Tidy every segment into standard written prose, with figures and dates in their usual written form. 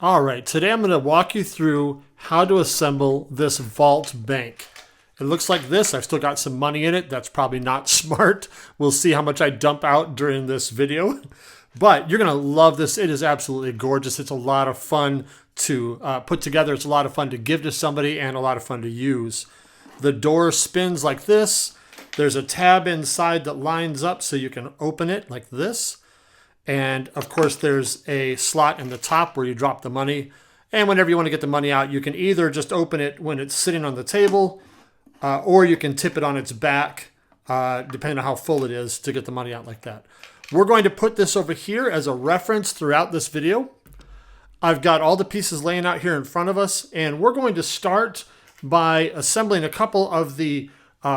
All right, today I'm going to walk you through how to assemble this vault bank. It looks like this. I've still got some money in it. That's probably not smart. We'll see how much I dump out during this video. But you're going to love this. It is absolutely gorgeous. It's a lot of fun to put together. It's a lot of fun to give to somebody and a lot of fun to use. The door spins like this. There's a tab inside that lines up so you can open it like this. And of course, there's a slot in the top where you drop the money. And whenever you want to get the money out, you can either just open it when it's sitting on the table, or you can tip it on its back, depending on how full it is, to get the money out like that. We're going to put this over here as a reference throughout this video. I've got all the pieces laying out here in front of us, and we're going to start by assembling a couple of the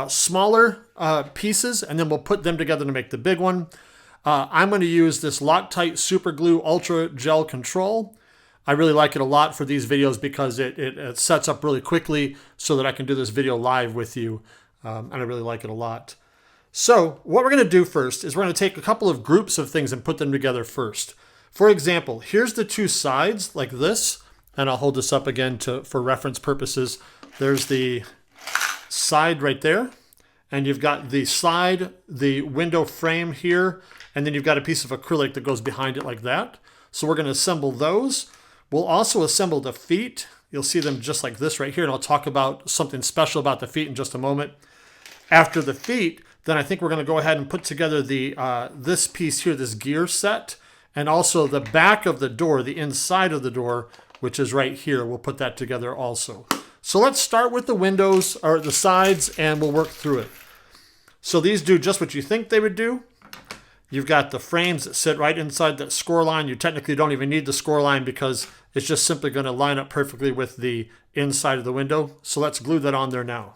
smaller pieces, and then we'll put them together to make the big one. I'm going to use this Loctite Super Glue Ultra Gel Control. I really like it a lot for these videos because it sets up really quickly so that I can do this video live with you, and I really like it a lot. So what we're going to do first is we're going to take a couple of groups of things and put them together first. For example, here's the two sides like this, and I'll hold this up again for reference purposes. There's the side right there, and you've got the side, the window frame here, and then you've got a piece of acrylic that goes behind it like that. So we're going to assemble those. We'll also assemble the feet. You'll see them just like this right here, and I'll talk about something special about the feet in just a moment. After the feet, then I think we're going to go ahead and put together the this piece here, this gear set, and also the back of the door, the inside of the door, which is right here. We'll put that together also. So let's start with the windows or the sides, and we'll work through it. So these do just what you think they would do. You've got the frames that sit right inside that score line. You technically don't even need the score line because it's just simply going to line up perfectly with the inside of the window. So let's glue that on there now.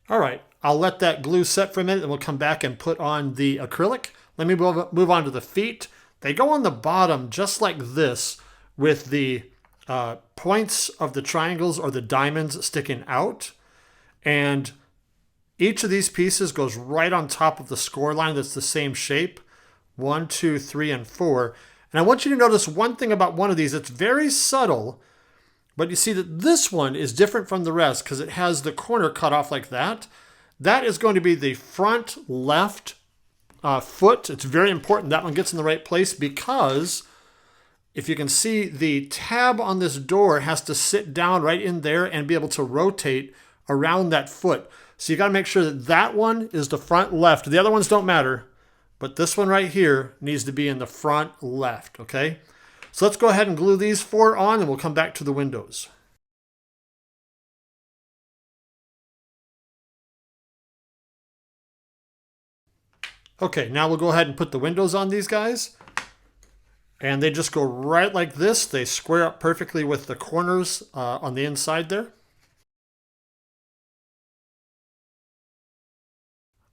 All right, I'll let that glue set for a minute and we'll come back and put on the acrylic. Let me move on to the feet. They go on the bottom just like this with the points of the triangles or the diamonds sticking out. And each of these pieces goes right on top of the score line that's the same shape. 1, 2, 3, and 4. And I want you to notice one thing about one of these. It's very subtle, but you see that this one is different from the rest because it has the corner cut off like that. That is going to be the front left foot. It's very important that one gets in the right place because if you can see, the tab on this door has to sit down right in there and be able to rotate around that foot. So you got to make sure that that one is the front left. The other ones don't matter, but this one right here needs to be in the front left, okay? So let's go ahead and glue these 4 on and we'll come back to the windows. Okay, now we'll go ahead and put the windows on these guys. And they just go right like this. They square up perfectly with the corners on the inside there.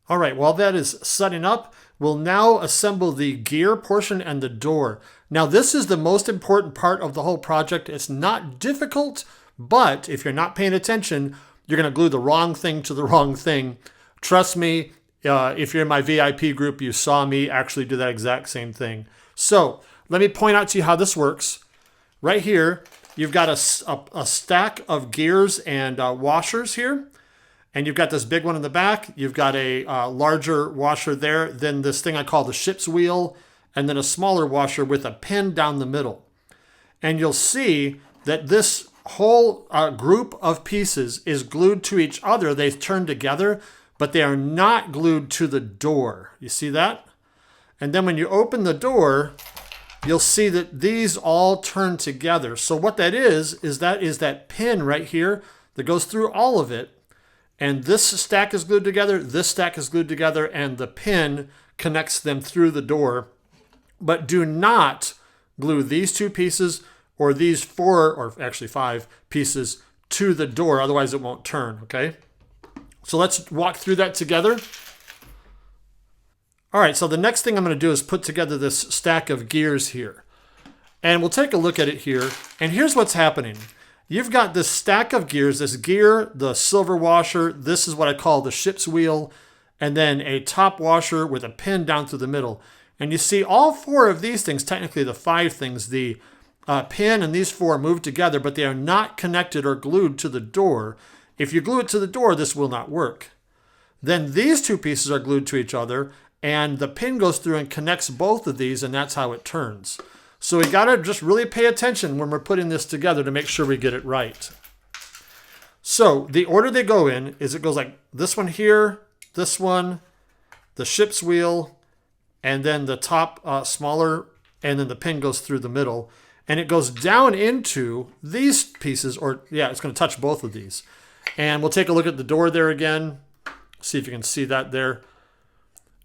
All right, while that is setting up, we'll now assemble the gear portion and the door. Now, this is the most important part of the whole project. It's not difficult, but if you're not paying attention, you're going to glue the wrong thing to the wrong thing. Trust me, if you're in my VIP group, you saw me actually do that exact same thing. So let me point out to you how this works. Right here, you've got a stack of gears and washers here. And you've got this big one in the back. You've got a larger washer there. Then this thing I call the ship's wheel. And then a smaller washer with a pin down the middle. And you'll see that this whole group of pieces is glued to each other. They've turned together, but they are not glued to the door. You see that? And then when you open the door, you'll see that these all turn together. So what that is that pin right here that goes through all of it. And this stack is glued together, this stack is glued together, and the pin connects them through the door. But do not glue these 2 pieces or these 4, or actually 5 pieces to the door, otherwise it won't turn, okay? So let's walk through that together. All right, so the next thing I'm going to do is put together this stack of gears here. And we'll take a look at it here. And here's what's happening. you've got this stack of gears, this gear, the silver washer, this is what I call the ship's wheel, and then a top washer with a pin down through the middle. And you see all four of these things, technically the five things, the pin and these four move together, but they are not connected or glued to the door. If you glue it to the door, this will not work. Then these two pieces are glued to each other, and the pin goes through and connects both of these, and that's how it turns. So we gotta just really pay attention when we're putting this together to make sure we get it right. So the order they go in is it goes like this one here, this one, the ship's wheel, and then the top smaller, and then the pin goes through the middle. And it goes down into these pieces, or yeah, it's gonna touch both of these. And we'll take a look at the door there again. See if you can see that there.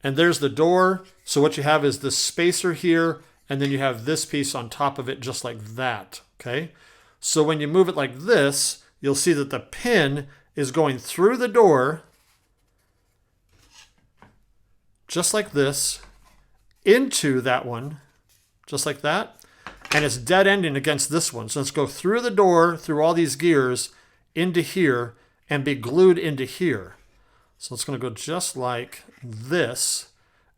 And there's the door. So what you have is this spacer here, and then you have this piece on top of it just like that, okay? So when you move it like this, you'll see that the pin is going through the door, just like this, into that one, just like that, and it's dead ending against this one. So let's go through the door, through all these gears, into here, and be glued into here. So it's going to go just like this,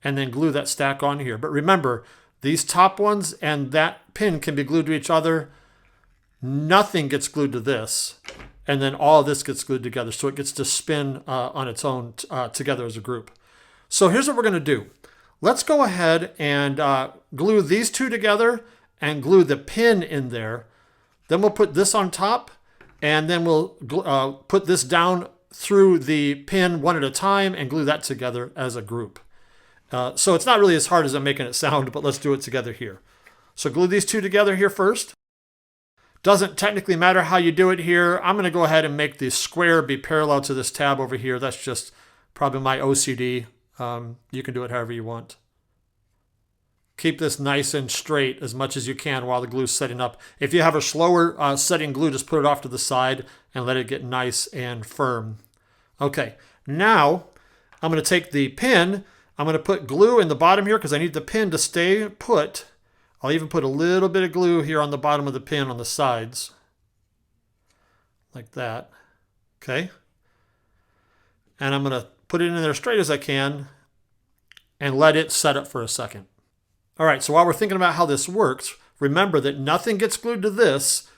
and then glue that stack on here. But remember, these top ones and that pin can be glued to each other. Nothing gets glued to this, and then all of this gets glued together. So it gets to spin on its own together as a group. So here's what we're going to do. Let's go ahead and glue these two together and glue the pin in there. Then we'll put this on top, and then we'll put this down through the pin one at a time and glue that together as a group. So it's not really as hard as I'm making it sound, but let's do it together here. So glue these two together here first. Doesn't technically matter how you do it here. I'm going to go ahead and make the square be parallel to this tab over here. That's just probably my OCD. You can do it however you want. Keep this nice and straight as much as you can while the glue's setting up. If you have a slower setting glue, just put it off to the side and let it get nice and firm. Okay, now I'm going to take the pin. I'm going to put glue in the bottom here because I need the pin to stay put. I'll even put a little bit of glue here on the bottom of the pin on the sides. Like that. Okay. And I'm going to put it in there straight as I can and let it set up for a second. All right, so while we're thinking about how this works, remember that nothing gets glued to this,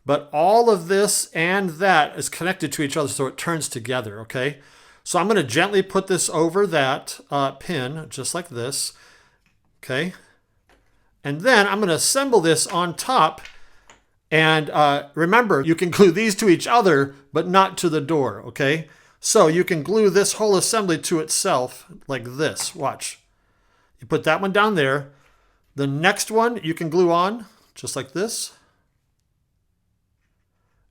but all of this and that is connected to each other so it turns together, okay? So I'm going to gently put this over that pin, just like this, okay? And then I'm going to assemble this on top. And remember, you can glue these to each other, but not to the door, okay? So you can glue this whole assembly to itself like this. Watch. You put that one down there. The next one you can glue on, just like this.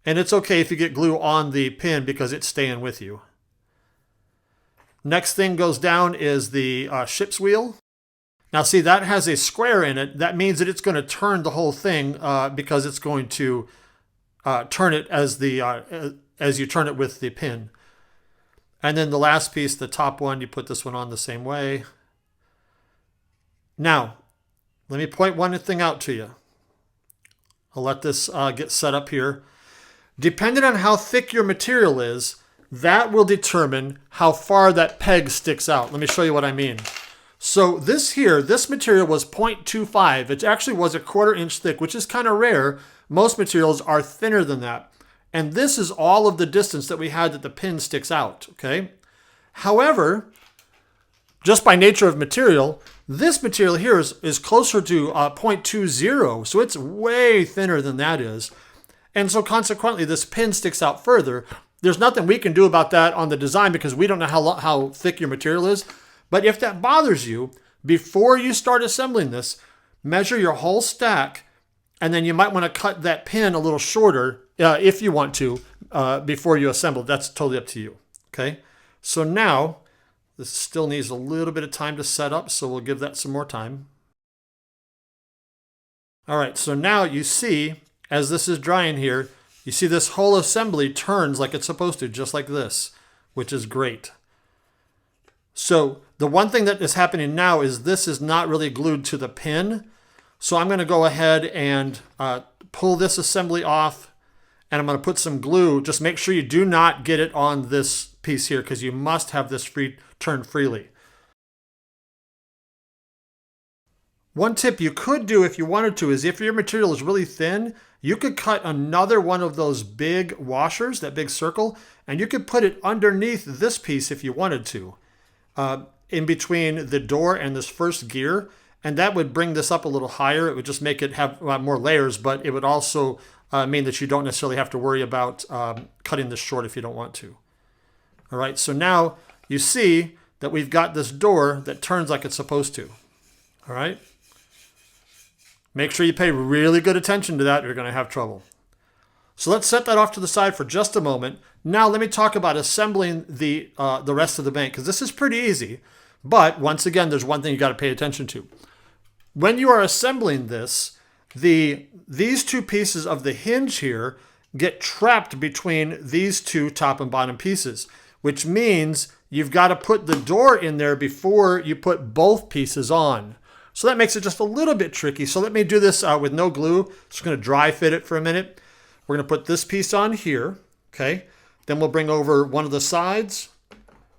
And it's okay if you get glue on the pin because it's staying with you. Next thing goes down is the ship's wheel. Now see, that has a square in it. That means that it's going to turn the whole thing because it's going to turn it as you turn it with the pin. And then the last piece, the top one, you put this one on the same way. Now, let me point one thing out to you. I'll let this get set up here. Depending on how thick your material is, that will determine how far that peg sticks out. Let me show you what I mean. So this material was 0.25. It actually was a 1/4 inch thick, which is kind of rare. Most materials are thinner than that. And this is all of the distance that we had that the pin sticks out, okay? However, just by nature of material, this material here is closer to 0.20, so it's way thinner than that is. And so consequently, this pin sticks out further. There's nothing we can do about that on the design because we don't know how thick your material is. But if that bothers you, before you start assembling this, measure your whole stack, and then you might want to cut that pin a little shorter if you want to before you assemble. That's totally up to you, okay? So now, this still needs a little bit of time to set up, so we'll give that some more time. All right, so now you see, as this is drying here, you see this whole assembly turns like it's supposed to, just like this, which is great. So the one thing that is happening now is this is not really glued to the pin. So I'm going to go ahead and pull this assembly off, and I'm going to put some glue. Just make sure you do not get it on this piece here because you must have this turn freely. One tip you could do if you wanted to is if your material is really thin, you could cut another one of those big washers, that big circle, and you could put it underneath this piece if you wanted to, in between the door and this first gear. And that would bring this up a little higher. It would just make it have more layers, but it would also mean that you don't necessarily have to worry about cutting this short if you don't want to. All right, so now you see that we've got this door that turns like it's supposed to. All right. Make sure you pay really good attention to that or you're going to have trouble. So let's set that off to the side for just a moment. Now let me talk about assembling the rest of the bank, because this is pretty easy. But once again, there's one thing you got to pay attention to. When you are assembling this, these two pieces of the hinge here get trapped between these two top and bottom pieces, which means you've got to put the door in there before you put both pieces on. So that makes it just a little bit tricky. So let me do this with no glue. Just going to dry fit it for a minute. We're going to put this piece on here. Okay. Then we'll bring over one of the sides.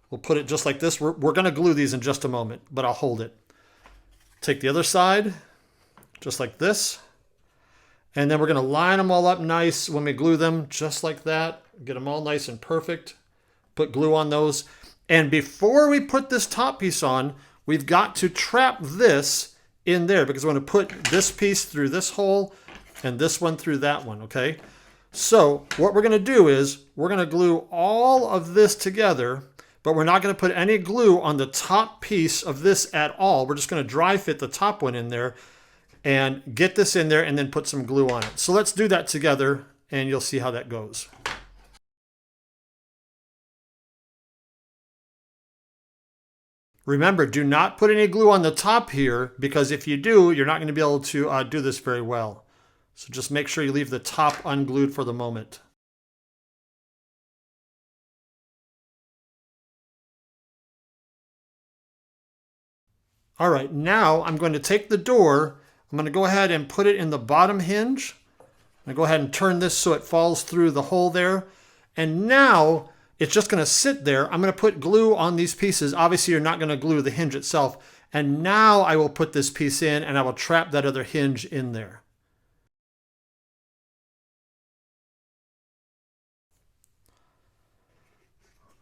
We'll put it just like this. We're going to glue these in just a moment, but I'll hold it. Take the other side, just like this. And then we're going to line them all up nice when we glue them, just like that. Get them all nice and perfect. Put glue on those. And before we put this top piece on, we've got to trap this in there because we're going to put this piece through this hole and this one through that one, okay? So what we're going to do is we're going to glue all of this together, but we're not going to put any glue on the top piece of this at all. We're just going to dry fit the top one in there and get this in there and then put some glue on it. So let's do that together and you'll see how that goes. Remember, do not put any glue on the top here because if you do, you're not going to be able to do this very well. So just make sure you leave the top unglued for the moment. All right, now I'm going to take the door. I'm going to go ahead and put it in the bottom hinge. I'm going to go ahead and turn this so it falls through the hole there. And now it's just going to sit there. I'm going to put glue on these pieces. Obviously, you're not going to glue the hinge itself. And now I will put this piece in and I will trap that other hinge in there.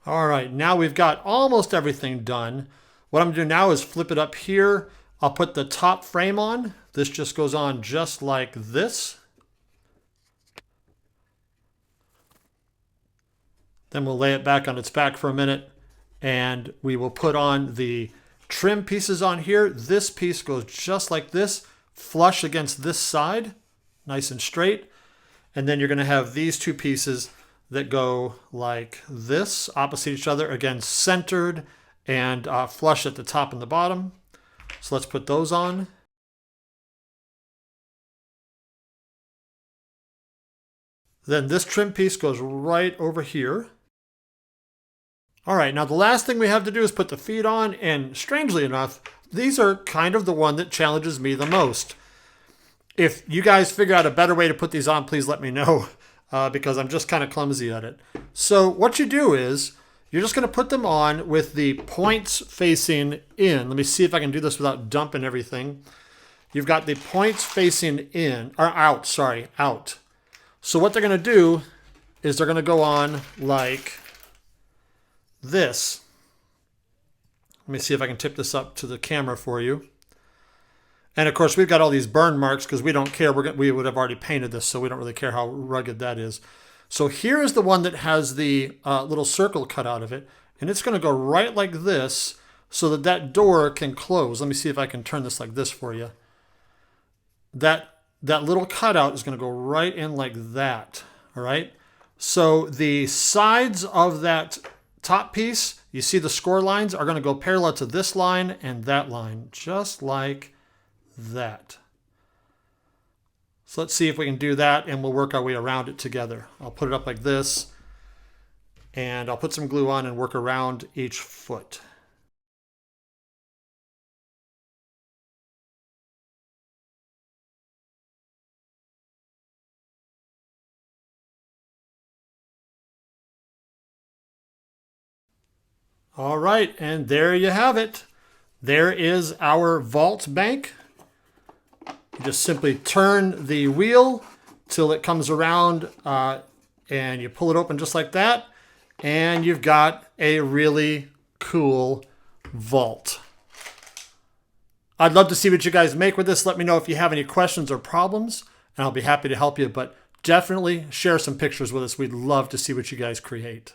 All right, now we've got almost everything done. What I'm going to do now is flip it up here. I'll put the top frame on. This just goes on just like this. Then we'll lay it back on its back for a minute and we will put on the trim pieces on here. This piece goes just like this, flush against this side, nice and straight. And then you're going to have these two pieces that go like this, opposite each other, again centered and flush at the top and the bottom. So let's put those on. Then this trim piece goes right over here. All right, now the last thing we have to do is put the feet on, and strangely enough, these are kind of the one that challenges me the most. If you guys figure out a better way to put these on, please let me know, because I'm just kind of clumsy at it. So what you do is, you're just going to put them on with the points facing in. Let me see if I can do this without dumping everything. You've got the points facing in, or out, sorry, out. So what they're going to do is they're going to go on like this. Let me see if I can tip this up to the camera for you. And of course, we've got all these burn marks because we don't care. We would have already painted this, so we don't really care how rugged that is. So here is the one that has the little circle cut out of it. And it's going to go right like this so that that door can close. Let me see if I can turn this like this for you. That little cutout is going to go right in like that. All right. So the sides of that top piece, you see the score lines are going to go parallel to this line and that line, just like that. So let's see if we can do that and we'll work our way around it together. I'll put it up like this and I'll put some glue on and work around each foot. All right, and there you have it. There is our vault bank. You just simply turn the wheel till it comes around and you pull it open just like that. And you've got a really cool vault. I'd love to see what you guys make with this. Let me know if you have any questions or problems, and I'll be happy to help you. But definitely share some pictures with us. We'd love to see what you guys create.